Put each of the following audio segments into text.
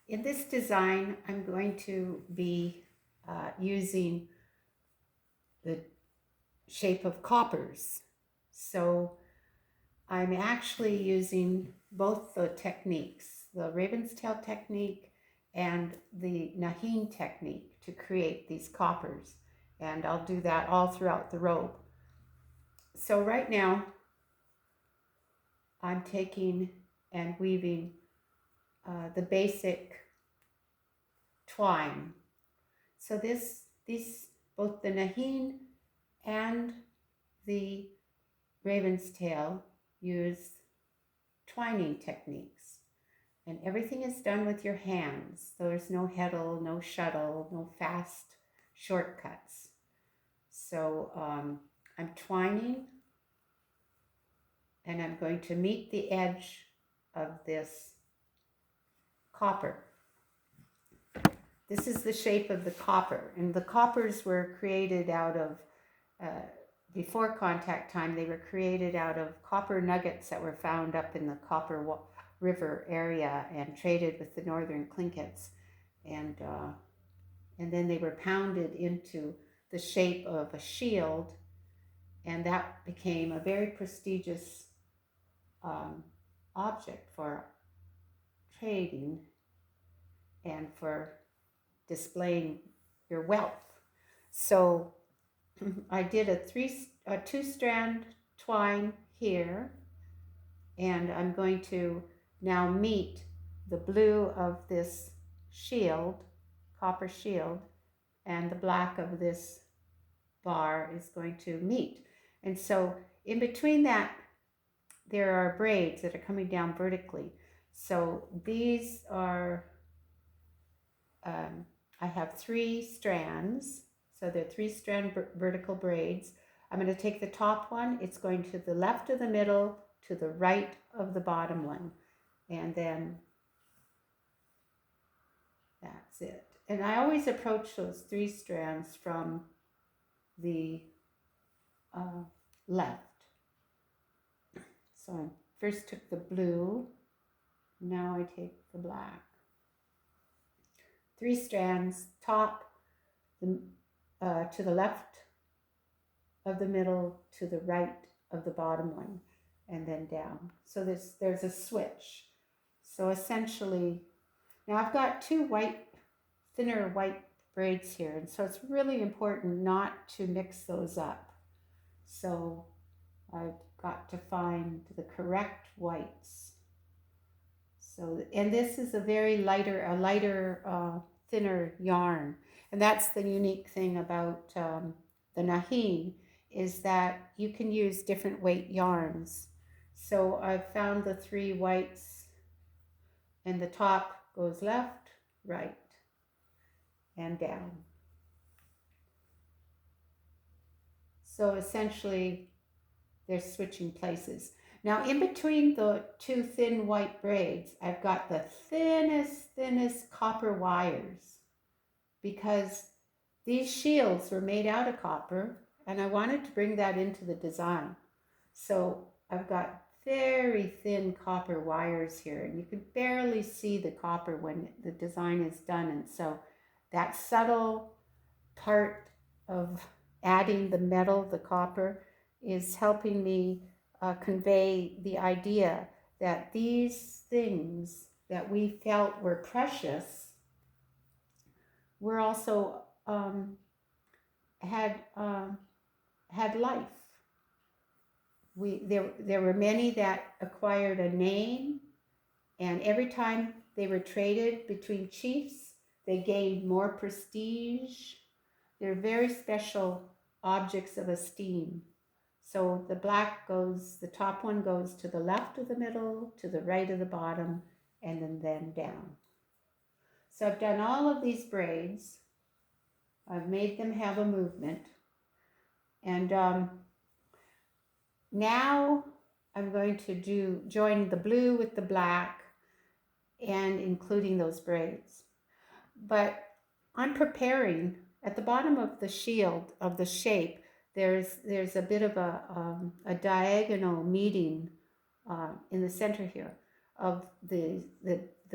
In this design, I'm going to be using the shape of coppers. So I'm actually using both the techniques, the raven's tail technique and the Naaxiin technique to create these coppers. And I'll do that all throughout the robe. So right now I'm taking and weaving the basic twine. So these, both the Naaxiin and the raven's tail use twining techniques. And everything is done with your hands. There's no heddle, no shuttle, no fast shortcuts. So I'm twining and I'm going to meet the edge of this copper. This is the shape of the copper, and the coppers were created out of, before contact time, they were created out of copper nuggets that were found up in the Copper River area and traded with the northern Tlinkits. And then they were pounded into the shape of a shield, and that became a very prestigious object for trading and for displaying your wealth. So I did a 2-strand twine here, and I'm going to now meet the blue of this shield, copper shield, and the black of this bar is going to meet. And so in between that, there are braids that are coming down vertically. So these are, I have 3 strands. So they're 3-strand vertical braids. I'm going to take the top one. It's going to the left of the middle, to the right of the bottom one. And then that's it. And I always approach those 3 strands from the left. So I first took the blue, now I take the black. 3 strands, top, to the left of the middle, to the right of the bottom one, and then down. So there's a switch. So essentially, now I've got 2 thinner white braids here, and so it's really important not to mix those up. So I've got to find the correct whites. So, and this is a lighter, thinner yarn. And that's the unique thing about the Naaxiin, is that you can use different weight yarns. So I've found the 3 whites, and the top goes left, right, and down. So essentially, they're switching places. Now, in between the 2 thin white braids, I've got the thinnest copper wires, because these shields were made out of copper, and I wanted to bring that into the design. So I've got very thin copper wires here, and you can barely see the copper when the design is done. And so that subtle part of adding the metal, the copper, is helping me convey the idea that these things that we felt were precious were also had life. There were many that acquired a name, and every time they were traded between chiefs, they gained more prestige. They're very special objects of esteem. So the top one goes to the left of the middle, to the right of the bottom, and then down. So I've done all of these braids. I've made them have a movement. And now I'm going to join the blue with the black and including those braids. But I'm preparing, at the bottom of the shield, of the shape, there's a bit of a diagonal meeting in the center here of the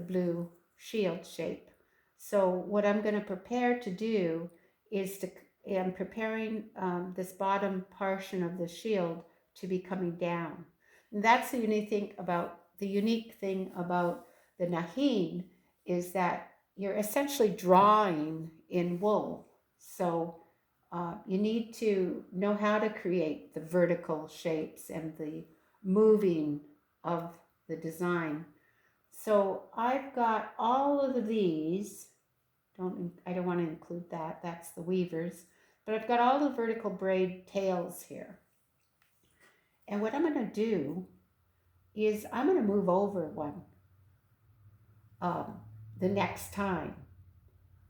blue shield shape. So what I'm going to prepare to do is I'm preparing this bottom portion of the shield to be coming down. And that's the unique thing about the Naaxiin is that you're essentially drawing in wool. So you need to know how to create the vertical shapes and the moving of the design. So I've got all of these. I don't want to include that. That's the weavers. But I've got all the vertical braid tails here. And what I'm going to do is I'm going to move over one the next time.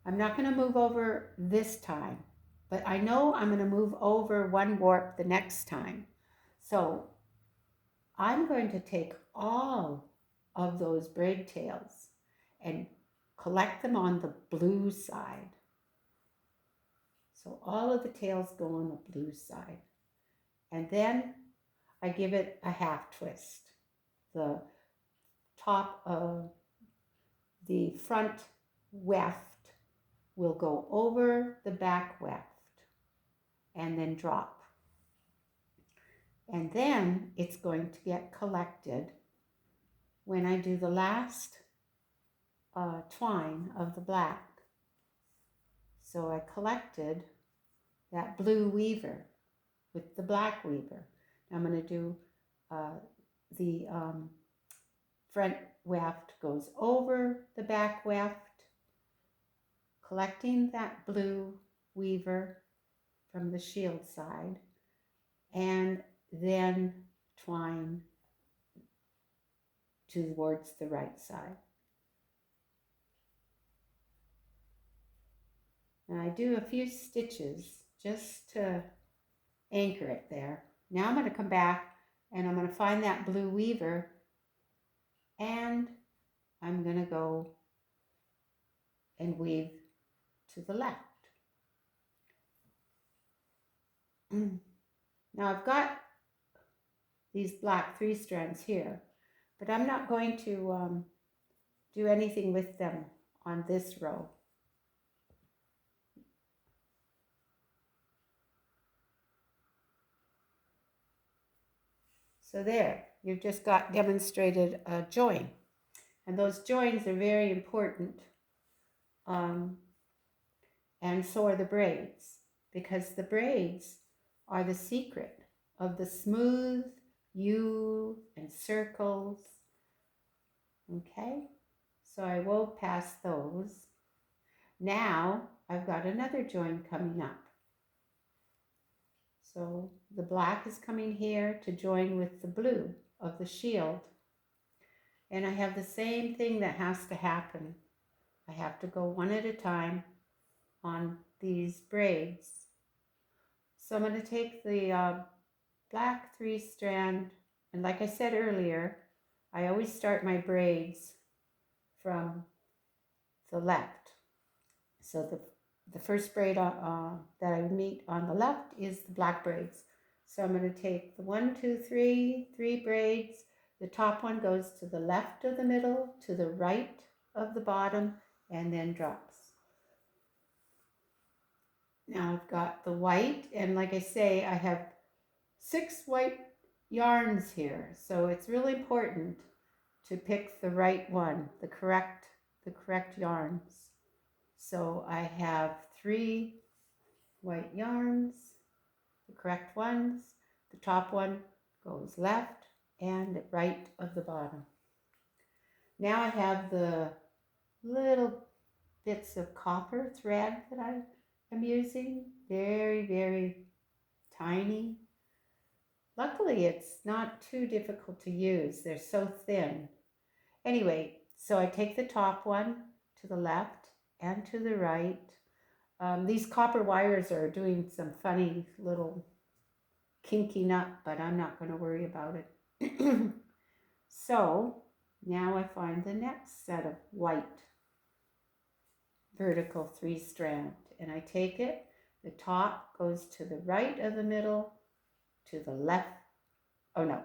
I'm not going to move over this time, but I know I'm going to move over one warp the next time. So I'm going to take all of those braid tails and collect them on the blue side. So all of the tails go on the blue side. And then I give it a half twist. The top of the front weft will go over the back weft and then drop. And then it's going to get collected when I do the last twine of the black. So I collected that blue weaver with the black weaver. Now I'm going to do the front weft goes over the back weft, collecting that blue weaver from the shield side, and then twine towards the right side. And I do a few stitches just to anchor it there. Now I'm going to come back and I'm going to find that blue weaver and I'm going to go and weave to the left. Now I've got these black 3 strands here, but I'm not going to do anything with them on this row. So there, you've just got demonstrated a join. And those joins are very important. And so are the braids, because the braids are the secret of the smooth U and circles. Okay, so I wove past those. Now I've got another join coming up. So the black is coming here to join with the blue of the shield. And I have the same thing that has to happen. I have to go one at a time on these braids. So I'm going to take the black 3 strand, and like I said earlier, I always start my braids from the left. So the first braid that I meet on the left is the black braids. So I'm going to take the 1, 2, 3 braids. The top one goes to the left of the middle, to the right of the bottom, and then drops. Now I've got the white, and like I say, I have 6 white yarns here. So it's really important to pick the right one, the correct yarns. So I have 3 white yarns, the correct ones. The top one goes left and right of the bottom. Now I have the little bits of copper thread that I am using, very, very tiny. Luckily, it's not too difficult to use. They're so thin. Anyway, so I take the top one to the left and to the right. These copper wires are doing some funny little kinking up, but I'm not going to worry about it. So now I find the next set of white vertical 3 strand, and I take it, the top goes to the right of the middle, to the left, oh no,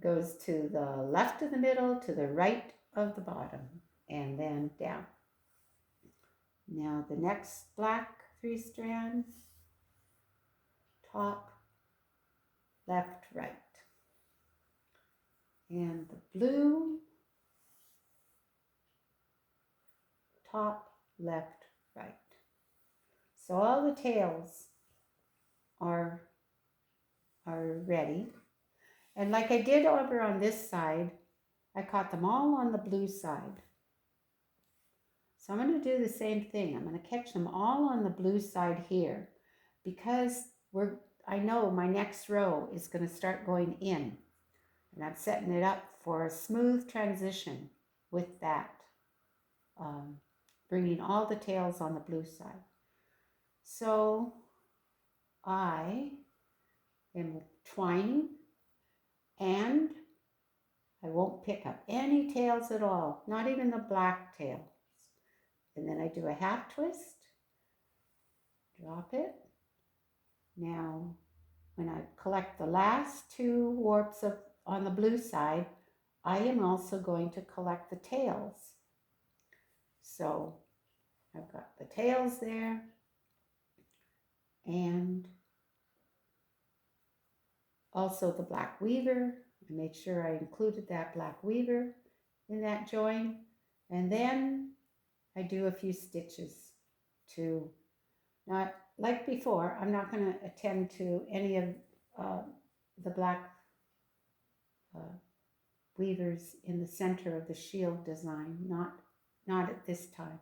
goes to the left of the middle, to the right of the bottom. and then down. Now the next black 3 strands, top, left, right. And the blue, top, left, right. So all the tails are ready. And like I did over on this side, I caught them all on the blue side. So I'm going to do the same thing. I'm going to catch them all on the blue side here because I know my next row is going to start going in. And I'm setting it up for a smooth transition with that, bringing all the tails on the blue side. So I am twining, and I won't pick up any tails at all, not even the black tails. And then I do a half twist, drop it. Now, when I collect the last 2 warps on the blue side, I am also going to collect the tails. So I've got the tails there, and also the black weaver. I made sure I included that black weaver in that join, and then I do a few stitches to, not like before, I'm not going to attend to any of the black weavers in the center of the shield design, not at this time.